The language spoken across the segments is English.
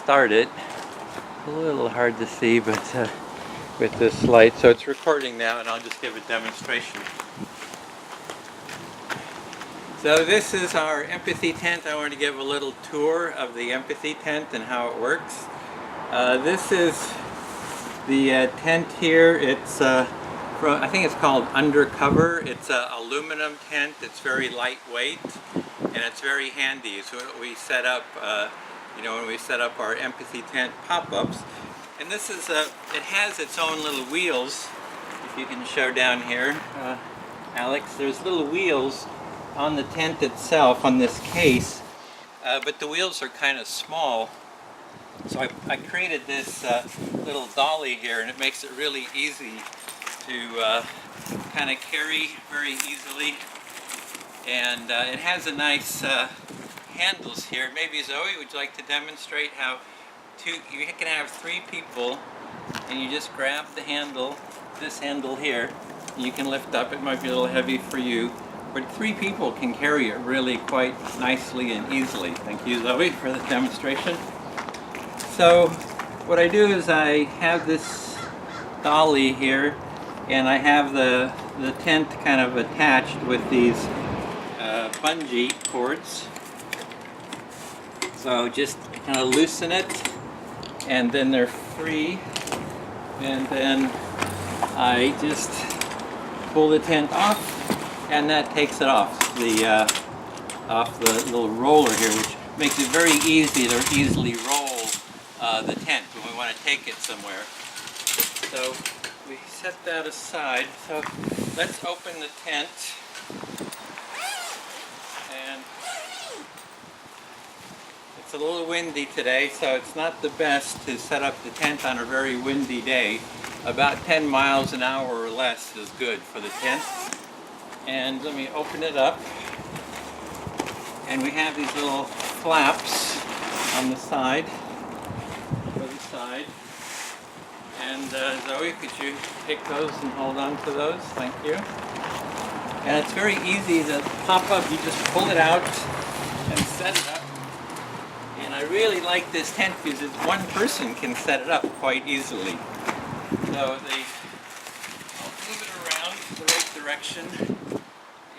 start it. A little hard to see, but with this light. So it's recording now, and I'll just give a demonstration. So this is our empathy tent. I want to give a little tour of the empathy tent and how it works. This is the tent here. It's I think it's called Undercover. It's an aluminum tent. It's very lightweight and it's very handy. So we set up, when we set up our empathy tent pop-ups. And this is it has its own little wheels. If you can show down here, Alex, there's little wheels on the tent itself, on this case, but the wheels are kind of small. So I created this little dolly here, and it makes it really easy to kind of carry very easily. And it has a nice handles here. Maybe Zoe, would you like to demonstrate how you can have 3 people, and you just grab the handle, this handle here, and you can lift up. It might be a little heavy for you, but 3 people can carry it really quite nicely and easily. Thank you, Zoe, for the demonstration. So what I do is I have this dolly here, and I have the tent kind of attached with these bungee cords. So just kind of loosen it, and then they're free, and then I just pull the tent off, and that takes it off the little roller here, which makes it very easy to easily roll the tent when we want to take it somewhere. So we set that aside. So let's open the tent. And it's a little windy today, so it's not the best to set up the tent on a very windy day. About 10 miles an hour or less is good for the tent. And let me open it up. And we have these little flaps on the side. And Zoe, could you take those and hold on to those? Thank you. And it's very easy to pop up. You just pull it out and set it up. And I really like this tent because one person can set it up quite easily. So they move it around the right direction,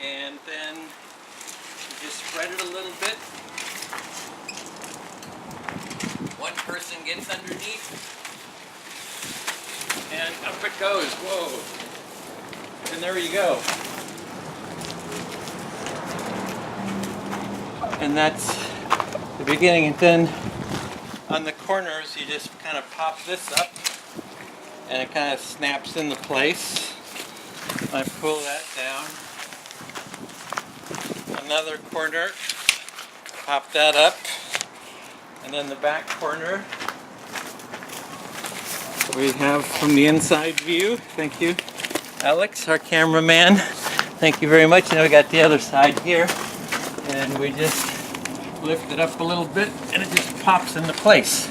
and then you just spread it a little bit. One person gets underneath, and up it goes. Whoa! And there you go. And that's the beginning. And then on the corners, you just kind of pop this up, and it kind of snaps into place. I pull that down. Another corner, pop that up. And then the back corner we have from the inside view. Thank you, Alex, our cameraman. Thank you very much. And then we got the other side here, and we just lift it up a little bit, and it just pops into place.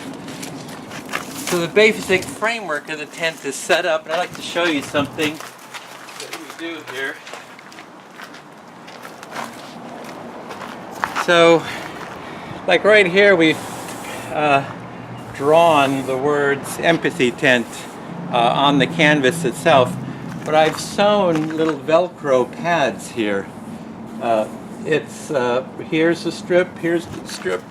So the basic framework of the tent is set up, and I'd like to show you something that we do here. So, like right here, we've drawn the words empathy tent on the canvas itself, but I've sewn little Velcro pads here. Here's a strip, here's the strip,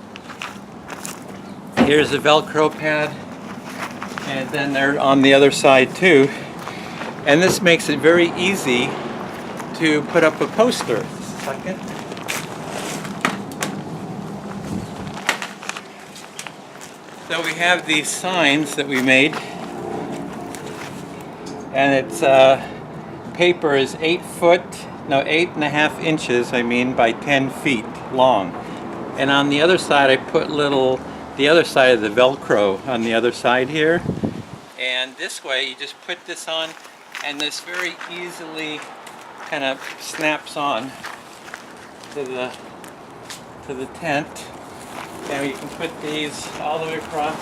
here's a Velcro pad, and then they're on the other side too. And this makes it very easy to put up a poster. Just a second. So we have these signs that we made, and it's paper is 8.5 inches, by 10 feet long. And on the other side, I put the other side of the Velcro on the other side here. And this way, you just put this on, and this very easily kind of snaps on to the tent. And you can put these all the way across,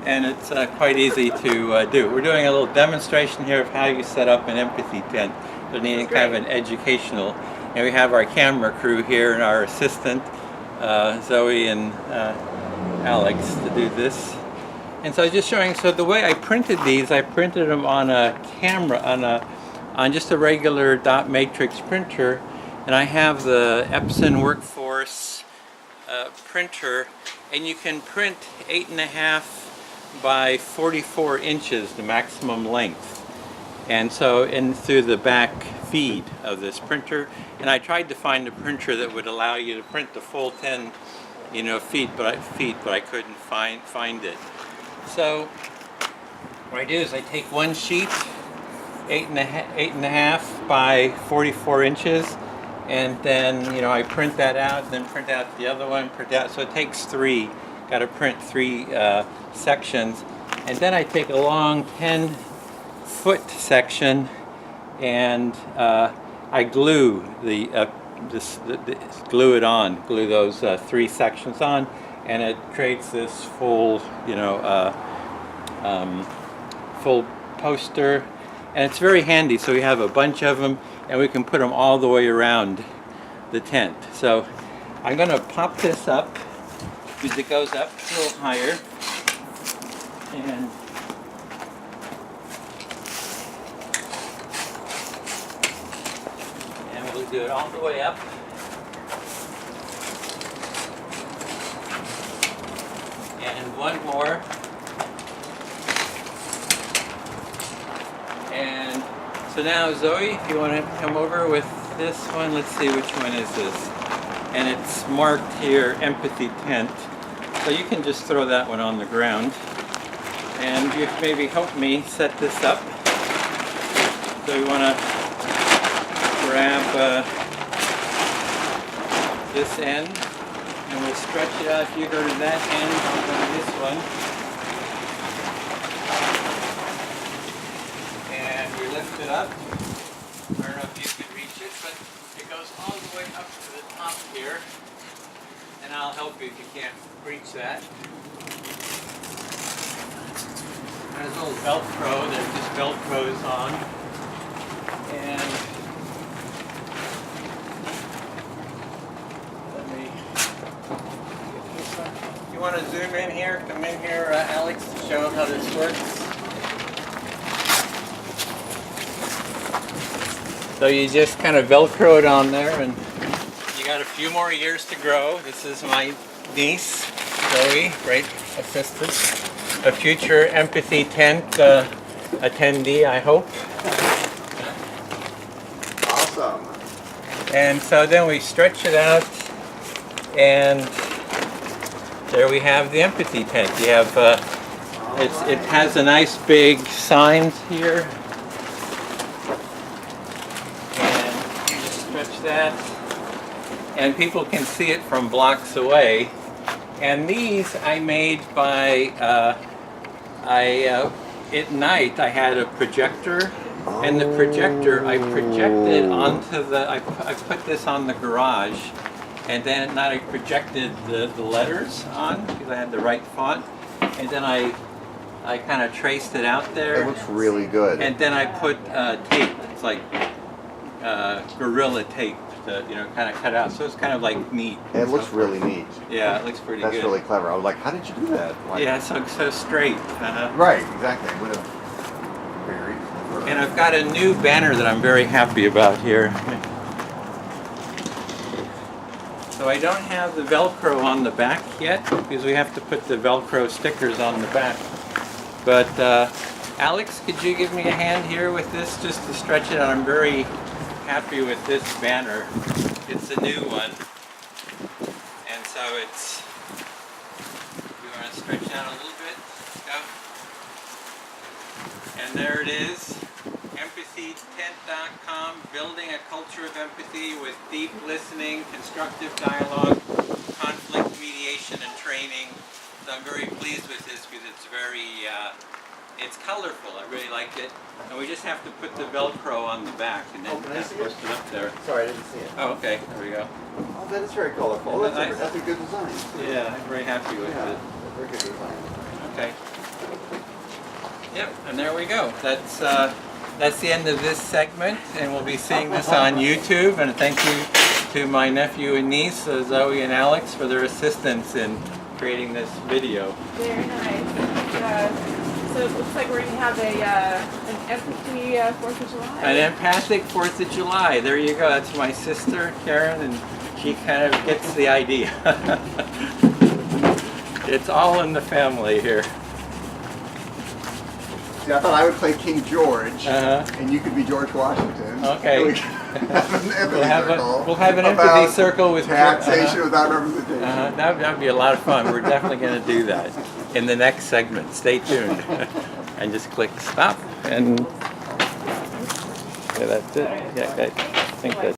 and it's quite easy to do. We're doing a little demonstration here of how you set up an empathy tent. They're needing kind of an educational. And we have our camera crew here and our assistant, Zoe and Alex to do this. And so I was just showing, so the way I printed these, I printed them on a camera, on just a regular dot matrix printer, and I have the Epson Workforce printer, and you can print 8.5 by 44 inches, the maximum length. And so through the back feed of this printer, and I tried to find a printer that would allow you to print the full 10 feet, but I couldn't find it. So what I do is I take one sheet, 8.5 by 44 inches, and then I print that out, and then print out the other one, print out. So it takes three. Got to print three sections, and then I take a long 10-foot section, and I glue glue it on, glue those three sections on, and it creates this full, full poster, and it's very handy. So we have a bunch of them, and we can put them all the way around the tent. So I'm going to pop this up because it goes up a little higher, and we'll do it all the way up. And one more. And so now, Zoe, if you want to come over with this one, let's see, which one is this? And it's marked here, Empathy Tent. So you can just throw that one on the ground. And you maybe help me set this up. So we want to grab this end, and we'll stretch it out. If you go to that end, I'll go to this one. And we lift it up. I don't know if you can reach it, but it goes all the way up to the top here. And I'll help you if you can't reach that. There's a little Velcro that just Velcros on. And let me get this one. You want to zoom in here? Come in here, Alex, to show how this works. So you just kind of Velcro it on there, and you got a few more years to grow. This is my niece, Zoe, great assistant, a future Empathy Tent attendee, I hope. Awesome. And so then we stretch it out, and there we have the Empathy Tent. You have it has a nice big signs here, and you just stretch that, and people can see it from blocks away. And these I made by at night I had a projector, and the projector I projected onto I put this on the garage, and then at night I projected the letters on because I had the right font, and then I kind of traced it out there. It looks really good. And then I put tape. It's like Gorilla tape to kind of cut out. So it's kind of like neat. It looks really neat. Yeah, it looks pretty good. That's really clever. I was like, how did you do that? Like, yeah, so straight. Right, exactly. Very clever. And I've got a new banner that I'm very happy about here. So I don't have the Velcro on the back yet because we have to put the Velcro stickers on the back. But Alex, could you give me a hand here with this just to stretch it out? I'm very happy with this banner. It's a new one. And so it's, you want to stretch it out a little bit? Let's go. And there it is. empathytent.com, building a culture of empathy with deep listening, constructive dialogue, conflict mediation, and training. So I'm very pleased with this because it's very, it's colorful. I really liked it. And we just have to put the Velcro on the back and then post it up there. Sorry, I didn't see it. Oh, okay. There we go. Oh, that is very colorful. Isn't that That's a good design. Yeah, I'm very happy with it. Very good design. Okay. Yep, and there we go. That's the end of this segment, and we'll be seeing this on YouTube. And thank you to my nephew and niece, Zoe and Alex, for their assistance in creating this video. Very nice. So it looks like we're going to have an empathy 4th of July. An empathic 4th of July. There you go. That's my sister, Karen, and she kind of gets the idea. It's all in the family here. See, I thought I would play King George, Uh-huh. and you could be George Washington. Okay. And we could have an empathy We'll have an about empathy circle with taxation without representation. That would be a lot of fun. We're definitely going to do that in the next segment. Stay tuned. And just click stop, and yeah, that's it. Yeah, I think that's